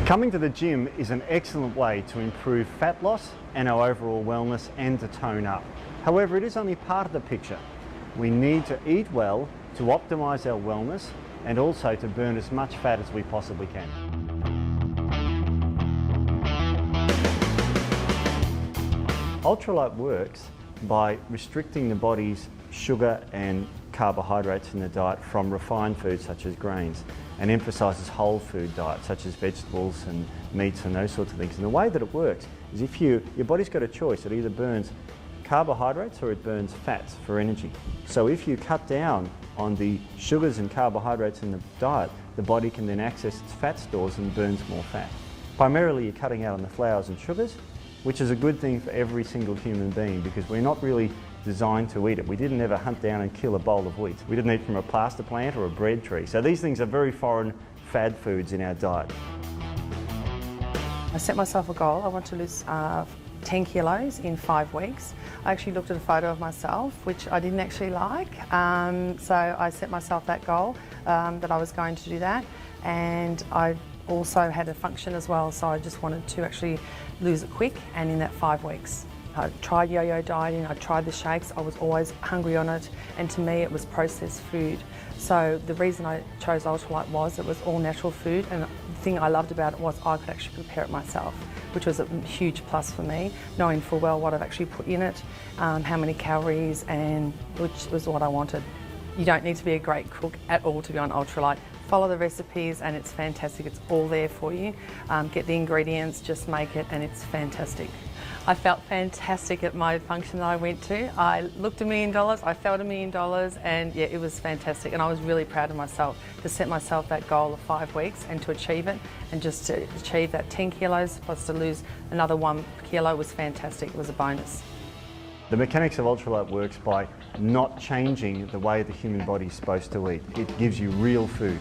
Coming to the gym is an excellent way to improve fat loss and our overall wellness and to tone up. However, it is only part of the picture. We need to eat well to optimise our wellness and also to burn as much fat as we possibly can. Ultra Lite works by restricting the body's sugar and carbohydrates in the diet from refined foods such as grains, and emphasises whole food diets such as vegetables and meats and those sorts of things. And the way that it works is if your body's got a choice, it either burns carbohydrates or it burns fats for energy. So if you cut down on the sugars and carbohydrates in the diet, the body can then access its fat stores and burns more fat. Primarily you're cutting out on the flours and sugars, which is a good thing for every single human being because we're not really designed to eat it. We didn't ever hunt down and kill a bowl of wheat. We didn't eat from a plaster plant or a bread tree. So these things are very foreign fad foods in our diet. I set myself a goal. I want to lose 10 kilos in 5 weeks. I actually looked at a photo of myself, which I didn't actually like. So I set myself that goal, that I was going to do that. And I also had a function as well, so I just wanted to actually lose it quick and in that 5 weeks. I tried yo-yo dieting, I tried the shakes, I was always hungry on it, and to me it was processed food. So the reason I chose Ultra Lite was it was all natural food, and the thing I loved about it was I could actually prepare it myself, which was a huge plus for me, knowing full well what I've actually put in it, how many calories, and which was what I wanted. You don't need to be a great cook at all to be on Ultra Lite. Follow the recipes and it's fantastic, it's all there for you. Get the ingredients, just make it and it's fantastic. I felt fantastic at my function that I went to. I looked $1 million, I felt $1 million, and yeah, it was fantastic. And I was really proud of myself to set myself that goal of 5 weeks and to achieve it. And just to achieve that 10 kilos plus to lose another 1 kilo was fantastic, it was a bonus. The mechanics of Ultra Lite works by not changing the way the human body is supposed to eat. It gives you real food.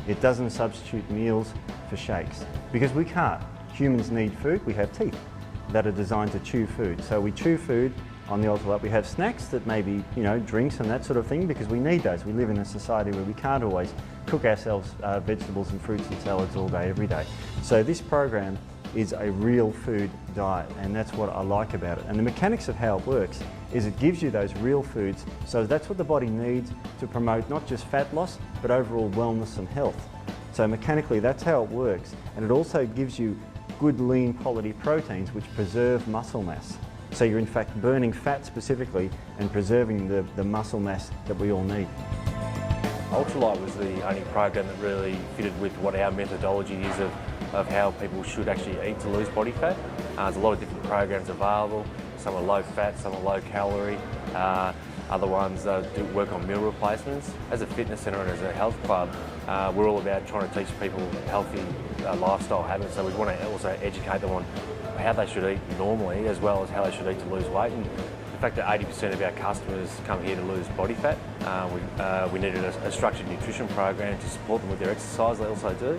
It doesn't substitute meals for shakes because we can't. Humans need food, we have teeth that are designed to chew food. So we chew food on the Ultra Lite. We have snacks that may be, drinks and that sort of thing because we need those. We live in a society where we can't always cook ourselves vegetables and fruits and salads all day, every day. So this program is a real food diet, and that's what I like about it. And the mechanics of how it works is it gives you those real foods, so that's what the body needs to promote not just fat loss, but overall wellness and health. So mechanically, that's how it works. And it also gives you good lean quality proteins which preserve muscle mass. So you're in fact burning fat specifically and preserving the muscle mass that we all need. Ultra Lite was the only program that really fitted with what our methodology is of how people should actually eat to lose body fat. There's a lot of different programs available. Some are low fat, some are low calorie. Other ones do work on meal replacements. As a fitness centre and as a health club, we're all about trying to teach people healthy lifestyle habits. So we want to also educate them on how they should eat normally as well as how they should eat to lose weight. And the fact that 80% of our customers come here to lose body fat, we needed a structured nutrition program to support them with their exercise. They also do.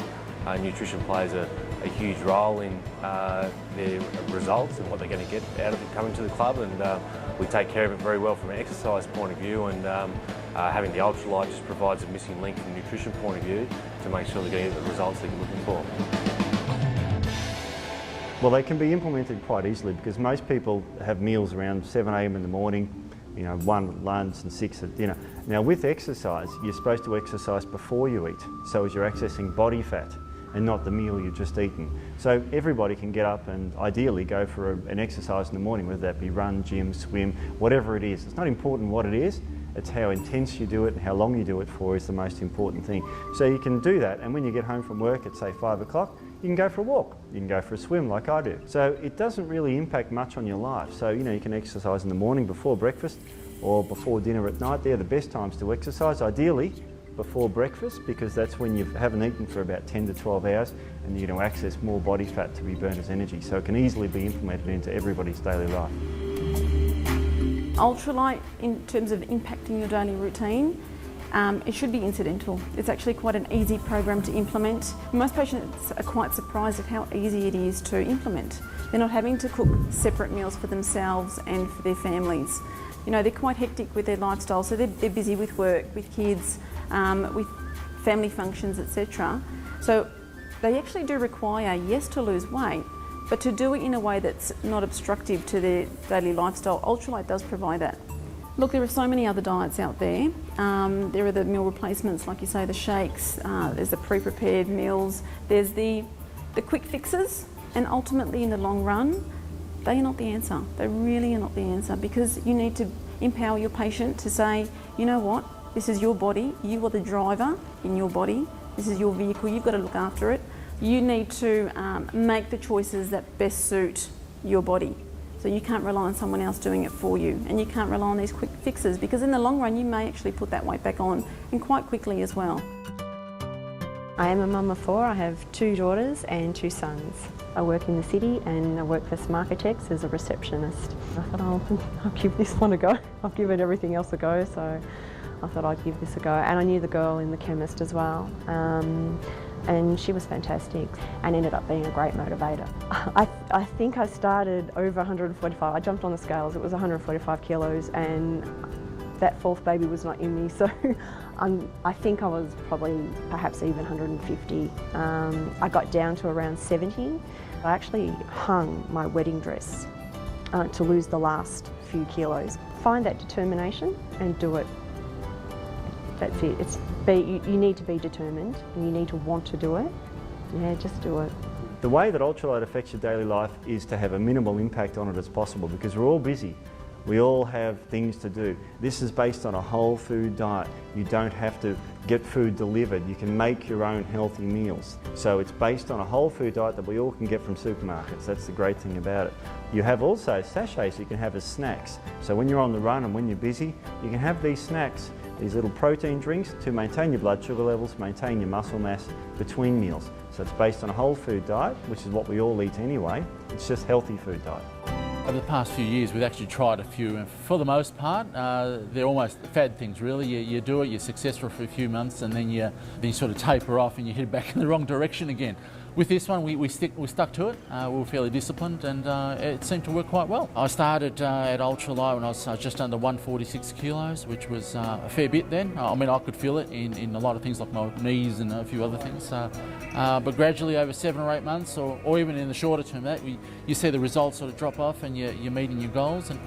Nutrition plays a huge role in their results and what they're going to get out of it coming to the club, and we take care of it very well from an exercise point of view, and having the Ultra Lite just provides a missing link from a nutrition point of view to make sure they're going to get the results they're looking for. Well, they can be implemented quite easily because most people have meals around 7 a.m. in the morning, 1 at lunch and 6 at dinner. Now with exercise, you're supposed to exercise before you eat, so as you're accessing body fat and not the meal you've just eaten. So everybody can get up and ideally go for an exercise in the morning, whether that be run, gym, swim, whatever it is. It's not important what it is, it's how intense you do it and how long you do it for is the most important thing. So you can do that, and when you get home from work at say 5 o'clock, you can go for a walk, you can go for a swim like I do. So it doesn't really impact much on your life. So you can exercise in the morning before breakfast or before dinner at night. They're the best times to exercise, ideally before breakfast, because that's when you haven't eaten for about 10 to 12 hours and you're going to access more body fat to be burnt as energy. So it can easily be implemented into everybody's daily life. Ultra Lite, in terms of impacting your daily routine, it should be incidental. It's actually quite an easy program to implement. Most patients are quite surprised at how easy it is to implement. They're not having to cook separate meals for themselves and for their families. They're quite hectic with their lifestyle, so they're busy with work, with kids, with family functions, etc. So They actually do require, yes, to lose weight, but to do it in a way that's not obstructive to their daily lifestyle. Ultra Lite does provide that. Look, there are so many other diets out there. There are the meal replacements, like you say, the shakes, there's the pre-prepared meals, there's the quick fixes, and ultimately in the long run, they are not the answer. They really are not the answer, because you need to empower your patient to say, you know what, this is your body, you are the driver in your body, this is your vehicle, you've got to look after it. You need to make the choices that best suit your body. So you can't rely on someone else doing it for you, and you can't rely on these quick fixes, because in the long run you may actually put that weight back on, and quite quickly as well. I am a mum of 4. I have 2 daughters and 2 sons. I work in the city and I work for some architects as a receptionist. I thought, I'll give this one a go. I've given everything else a go, so I thought I'd give this a go. And I knew the girl in the chemist as well. And she was fantastic and ended up being a great motivator. I think I started over 145. I jumped on the scales, it was 145 kilos, and that 4th baby was not in me, so I think I was probably perhaps even 150. I got down to around 70. I actually hung my wedding dress to lose the last few kilos. Find that determination and do it. That's it. You need to be determined and you need to want to do it. Yeah, just do it. The way that Ultra Lite affects your daily life is to have a minimal impact on it as possible, because we're all busy. We all have things to do. This is based on a whole food diet. You don't have to get food delivered. You can make your own healthy meals. So it's based on a whole food diet that we all can get from supermarkets. That's the great thing about it. You have also sachets you can have as snacks. So when you're on the run and when you're busy, you can have these snacks, these little protein drinks, to maintain your blood sugar levels, maintain your muscle mass between meals. So it's based on a whole food diet, which is what we all eat anyway. It's just healthy food diet. Over the past few years, we've actually tried a few, and for the most part, they're almost fad things, really. You do it, you're successful for a few months, and then you sort of taper off and you head back in the wrong direction again. With this one, we stuck to it. We were fairly disciplined, and it seemed to work quite well. I started at Ultra Lite when I was just under 146 kilos, which was a fair bit then. I mean, I could feel it in a lot of things like my knees and a few other things. But gradually over 7 or 8 months, or even in the shorter term, that you see the results sort of drop off and you're meeting your goals. And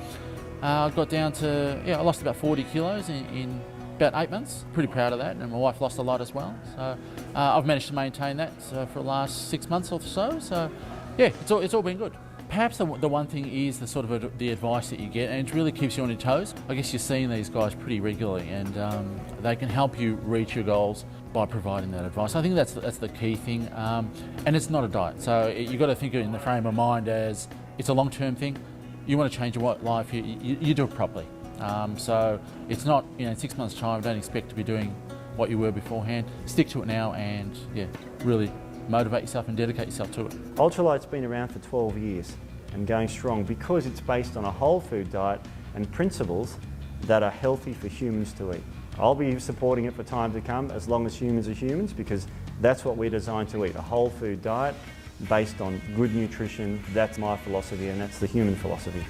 I got down to, I lost about 40 kilos in about 8 months. Pretty proud of that, and my wife lost a lot as well. So I've managed to maintain that for the last 6 months or so. So yeah, it's all been good. Perhaps the one thing is the sort of the advice that you get, and it really keeps you on your toes. I guess you're seeing these guys pretty regularly, and they can help you reach your goals by providing that advice. I think that's the key thing, and it's not a diet. So you've got to think of it in the frame of mind as it's a long-term thing. You want to change your life, you do it properly. So it's not, in 6 months' time, don't expect to be doing what you were beforehand. Stick to it now and really motivate yourself and dedicate yourself to it. Ultra Lite's been around for 12 years and going strong because it's based on a whole food diet and principles that are healthy for humans to eat. I'll be supporting it for time to come, as long as humans are humans, because that's what we're designed to eat, a whole food diet based on good nutrition. That's my philosophy, and that's the human philosophy.